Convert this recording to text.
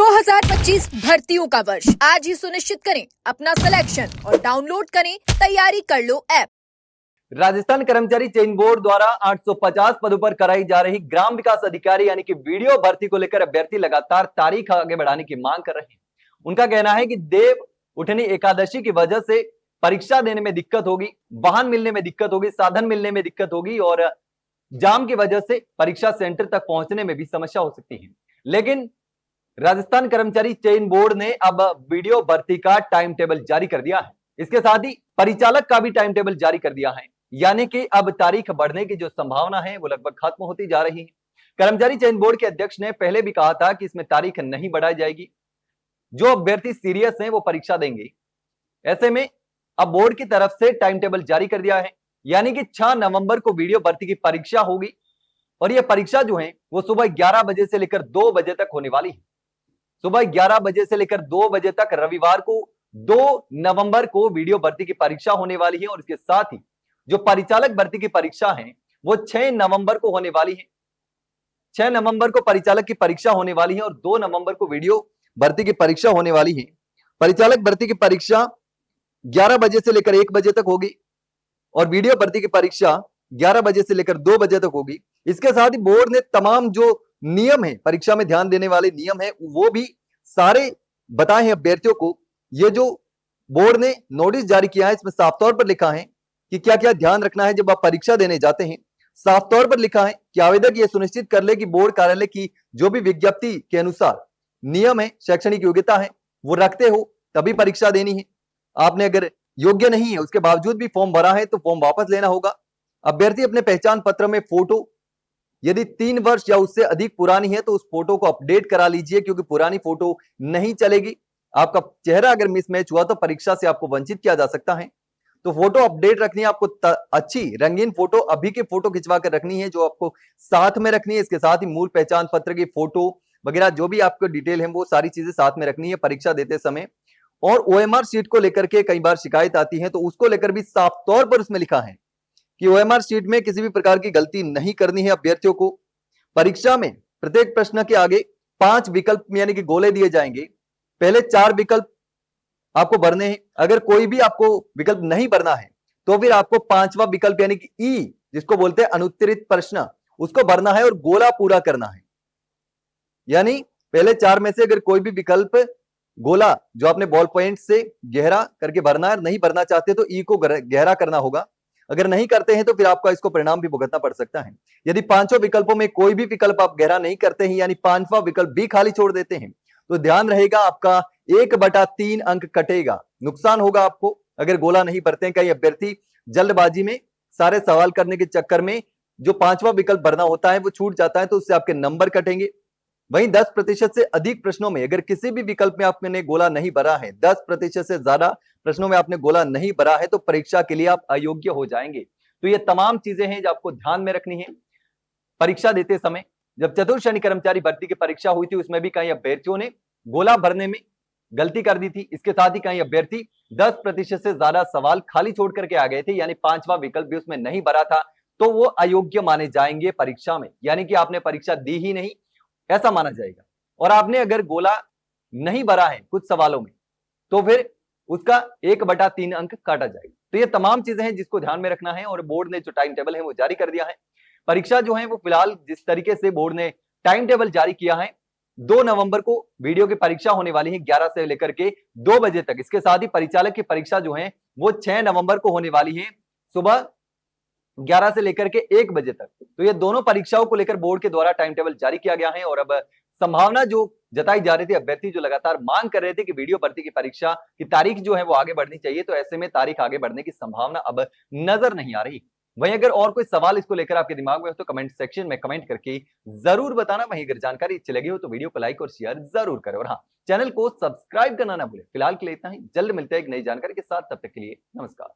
2025 भर्तियों का वर्ष आज ही सुनिश्चित करें अपना सिलेक्शन और डाउनलोड करें तैयारी कर लो ऐप। राजस्थान कर्मचारी चयन बोर्ड द्वारा 850 पदों पर कराई जा रही ग्राम विकास अधिकारी यानी कि वीडियो भर्ती को लेकर अभ्यर्थी लगातार तारीख आगे बढ़ाने की मांग कर रहे हैं। उनका कहना है कि देव उठनी एकादशी की वजह से परीक्षा देने में दिक्कत होगी, वाहन मिलने में दिक्कत होगी, साधन मिलने में दिक्कत होगी और जाम की वजह से परीक्षा सेंटर तक पहुंचने में भी समस्या हो सकती है। लेकिन राजस्थान कर्मचारी चयन बोर्ड ने अब वीडियो भर्ती का टाइम टेबल जारी कर दिया है। इसके साथ ही परिचालक का भी टाइम टेबल जारी कर दिया है, यानी कि अब तारीख बढ़ने की जो संभावना है वो लगभग खत्म होती जा रही है। कर्मचारी चयन बोर्ड के अध्यक्ष ने पहले भी कहा था कि इसमें तारीख नहीं बढ़ाई जाएगी, जो अभ्यर्थी सीरियस हैं वो परीक्षा देंगे। ऐसे में अब बोर्ड की तरफ से टाइम टेबल जारी कर दिया है, यानी कि 6 नवंबर को वीडियो भर्ती की परीक्षा होगी और यह परीक्षा जो है वो सुबह 11 बजे से लेकर 2 बजे तक होने वाली है। सुबह 11 बजे से लेकर 2 बजे तक रविवार को 2 नवंबर को वीडियो भर्ती की परीक्षा होने वाली है और इसके साथ ही जो परिचालक भर्ती की परीक्षा है वो 6 नवंबर को होने वाली है। 6 नवंबर को परिचालक की परीक्षा होने वाली है और 2 नवंबर को वीडियो भर्ती की परीक्षा होने वाली है। परिचालक भर्ती की परीक्षा 11 बजे से लेकर 1 बजे तक होगी और वीडियो भर्ती की परीक्षा 11 बजे से लेकर 2 बजे तक होगी। इसके साथ ही बोर्ड ने तमाम जो नियम है, परीक्षा में ध्यान देने वाले नियम है, वो भी सारे बताए हैं अभ्यर्थियों को। ये जो बोर्ड ने नोटिस जारी किया है इसमें साफ तौर पर लिखा है कि क्या क्या ध्यान रखना है जब आप परीक्षा देने जाते हैं। साफ तौर पर लिखा है कि आवेदक यह सुनिश्चित कर ले कि बोर्ड कार्यालय की जो भी विज्ञप्ति के अनुसार नियम है, शैक्षणिक योग्यता है, वो रखते हो तभी परीक्षा देनी है। आपने अगर योग्य नहीं है उसके बावजूद भी फॉर्म भरा है तो फॉर्म वापस लेना होगा। अभ्यर्थी अपने पहचान पत्र में फोटो यदि 3 वर्ष या उससे अधिक पुरानी है तो उस फोटो को अपडेट करा लीजिए, क्योंकि पुरानी फोटो नहीं चलेगी। आपका चेहरा अगर मिसमैच हुआ तो परीक्षा से आपको वंचित किया जा सकता है। तो फोटो अपडेट रखनी है आपको, अच्छी रंगीन फोटो अभी की फोटो खिंचवा कर रखनी है जो आपको साथ में रखनी है। इसके साथ ही मूल पहचान पत्र की फोटो वगैरह जो भी आपको डिटेल है वो सारी चीजें साथ में रखनी है परीक्षा देते समय। और ओएमआर शीट को लेकर के कई बार शिकायत आती है तो उसको लेकर भी साफ तौर पर उसमें लिखा है कि ओएमआर शीट में किसी भी प्रकार की गलती नहीं करनी है अभ्यर्थियों को। परीक्षा में प्रत्येक प्रश्न के आगे 5 विकल्प यानी कि गोले दिए जाएंगे। पहले 4 विकल्प आपको भरने हैं। अगर कोई भी आपको विकल्प नहीं भरना है तो फिर आपको 5वां विकल्प यानी कि ई, जिसको बोलते हैं अनुत्तरित प्रश्न, उसको भरना है और गोला पूरा करना है। यानी पहले 4 में से अगर कोई भी विकल्प गोला जो आपने बॉल पॉइंट से गहरा करके भरना है, नहीं भरना चाहते तो ई को गहरा करना होगा। अगर नहीं करते हैं तो फिर आपको इसको परिणाम भी भुगतना पड़ सकता है। यदि 5 विकल्पों में कोई भी विकल्प आप गहरा नहीं करते हैं यानी 5वां विकल्प भी खाली छोड़ देते हैं तो ध्यान रहेगा आपका 1/3 अंक कटेगा, नुकसान होगा आपको अगर गोला नहीं भरते हैं। कई अभ्यर्थी जल्दबाजी में सारे सवाल करने के चक्कर में जो 5वां विकल्प भरना होता है वो छूट जाता है तो उससे आपके नंबर कटेंगे। वहीं 10% से अधिक प्रश्नों में अगर किसी भी विकल्प में आपने गोला नहीं भरा है, 10% से ज्यादा प्रश्नों में आपने गोला नहीं भरा है तो परीक्षा के लिए आप अयोग्य हो जाएंगे। तो ये तमाम चीजें हैं जो आपको ध्यान में रखनी है परीक्षा देते समय। जब चतुर्थ श्रेणी कर्मचारी भर्ती की परीक्षा हुई थी उसमें भी कई अभ्यर्थियों ने गोला भरने में गलती कर दी थी। इसके साथ ही कई अभ्यर्थी 10% से ज्यादा सवाल खाली छोड़ करके आ गए थे, यानी 5वां विकल्प भी उसमें नहीं भरा था, तो वो अयोग्य माने जाएंगे परीक्षा में, यानी कि आपने परीक्षा दी ही नहीं ऐसा माना जाएगा। और आपने अगर गोला नहीं भरा है कुछ सवालों में तो फिर उसका 1/3 अंक काटा जाएगा। तो ये तमाम चीजें हैं जिसको ध्यान में रखना है और बोर्ड ने जो टाइम टेबल है वो जारी कर दिया है। परीक्षा जो है वो फिलहाल जिस तरीके से बोर्ड ने टाइम टेबल जारी किया है, 2 नवंबर को वीडियो की परीक्षा होने वाली है 11 से लेकर के 2 बजे तक। इसके साथ ही परिचालक की परीक्षा जो है वो 6 नवंबर को होने वाली है सुबह 11 से लेकर के 1 बजे तक। तो ये दोनों परीक्षाओं को लेकर बोर्ड के द्वारा टाइम टेबल जारी किया गया है और अब संभावना जो जताई जा रही थी, अभ्यर्थी जो लगातार मांग कर रहे थे कि वीडियो भर्ती की परीक्षा की तारीख जो है वो आगे बढ़नी चाहिए, तो ऐसे में तारीख आगे बढ़ने की संभावना अब नजर नहीं आ रही। वहीं अगर और कोई सवाल इसको लेकर आपके दिमाग में हो तो कमेंट सेक्शन में कमेंट करके जरूर बताना। वहीं अगर जानकारी अच्छी लगी हो तो वीडियो को लाइक और शेयर जरूर करें और हाँ, चैनल को सब्सक्राइब करना ना भूलें। फिलहाल के लिए इतना ही, जल्द मिलते हैं एक नई जानकारी के साथ, तब तक के लिए नमस्कार।